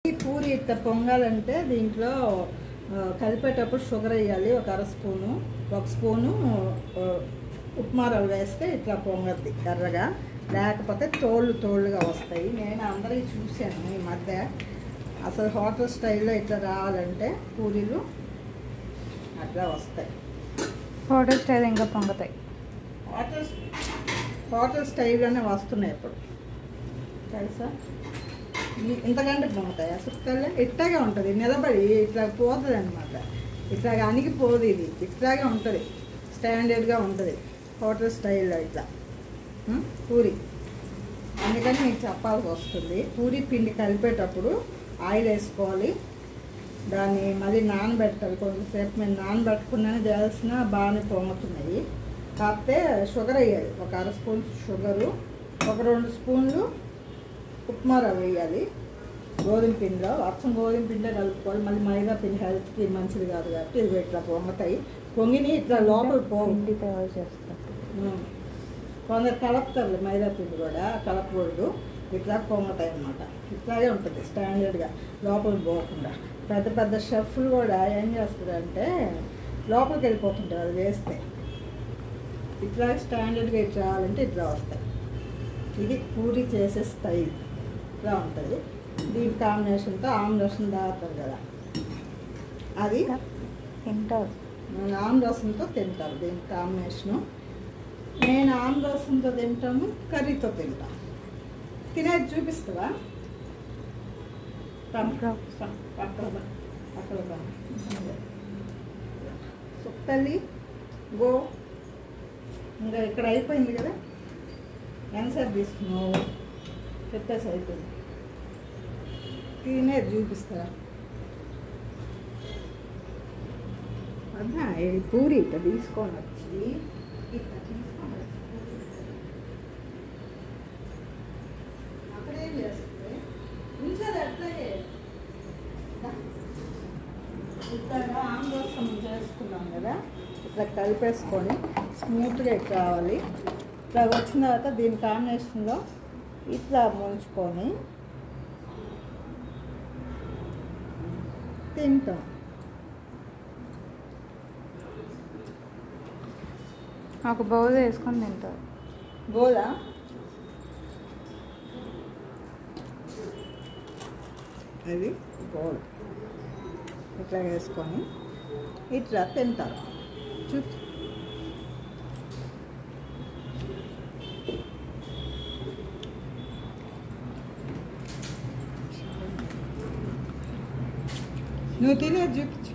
ఈ పూరి ఇట్లా పొంగాలంటే దీంట్లో కలిపేటప్పుడు షుగర్ వేయాలి, ఒక అర స్పూను, ఒక స్పూను ఉప్మా రవ్వ వేస్తే ఇట్లా పొంగద్ది ఎర్రగా, లేకపోతే తోళ్ళుగా వస్తాయి. నేను అందరికీ చూశాను ఈ మధ్య. అసలు హోటల్ స్టైల్లో ఇట్లా రావాలంటే పూరీలు అట్లా వస్తాయి. హోటల్ స్టైల్ ఇంకా పొంగుతాయి. హోటల్ స్టైల్లోనే వస్తున్నాయి ఇప్పుడు, తెలుసా? ఇంతకంటే పొంగుతాయి అసలు. ఇట్లాగే ఉంటుంది, నిలబడి ఇట్లా పోతుంది అనమాట. ఇట్లాగా అణిగిపోదు, ఇది ఇట్లాగే ఉంటుంది, స్టాండర్డ్గా ఉంటుంది హోటల్ స్టైల్లో ఇట్లా పూరి. అందుకని మీకు చెప్పాల్సి వస్తుంది. పూరి పిండి కలిపేటప్పుడు ఆయిల్ వేసుకోవాలి, దాన్ని మళ్ళీ నానబెట్టాలి కొంచెంసేపు. మేము నానబెట్టుకున్నానే చేసిన బాగానే పొంగుతున్నాయి. కాకపోతే షుగర్ వేయాలి, ఒక అర స్పూన్ షుగరు, ఒక 2 స్పూన్లు ఉప్మా రవ్వ వేయాలి. గోధుమ పిండిలో అచ్చం గోధుమ పిండిలో కలుపుకోవాలి. మళ్ళీ మైదా పిండి హెల్త్కి మంచిది కాదు కాబట్టి ఇది ఇట్లా పొంగుతాయి. పొంగిని ఇట్లా లోపల పిండి తయారు చేస్తారు. కొందరు కలుపుతారు మైదా పిండి కూడా, కలపకూడదు. ఇట్లా పొంగుతాయి అన్నమాట. ఇట్లాగే ఉంటుంది స్టాండర్డ్గా, లోపల పోకుండా. పెద్ద పెద్ద షెఫ్లు కూడా ఏం చేస్తారంటే లోపలికి వెళ్ళిపోతుంటారు అది వేస్తే. ఇట్లా స్టాండర్డ్గా ఇట్లా రావాలంటే ఇట్లా వస్తాయి. ఇది పూరి చేసే స్టైల్ ఇట్లా ఉంటుంది. దీని కాంబినేషన్తో ఆమ్రసం తాగుతారు కదా, అది తింటారు. ఆమ్రసంతో తింటారు. దీని కాంబినేషను నేను ఆమ్రసంతో తింటాము, కర్రీతో తింటాను. తినేది చూపిస్తావా? అక్కడ సుత్తలి గో. ఇంకా ఇక్కడ అయిపోయింది కదా, ఎంతసేపు తీసుకున్నావు? చెప్పేసి అయిపోయింది. తినేది చూపిస్తారా? అదా ఇది పూరి ఇట్లా తీసుకొని వచ్చి ఇట్లా తీసుకొని వచ్చి అక్కడేం చేస్తుంది ఉంచేది అట్లాగే. ఇట్లా ఆమ్రసం చేసుకున్నాం కదా, ఇట్లా కలిపేసుకొని స్మూత్గా ఇట్లా రావాలి. ఇట్లా వచ్చిన తర్వాత దీని కాంబినేషన్లో ఇట్లా ముంచుకొని తింటాం. ఒక బౌల్ వేసుకొని తింటారు. గోదా అది గోల్ ఇట్లా వేసుకొని ఇట్లా తింటారు. చూపు నువ్వు తినేది చూపించు.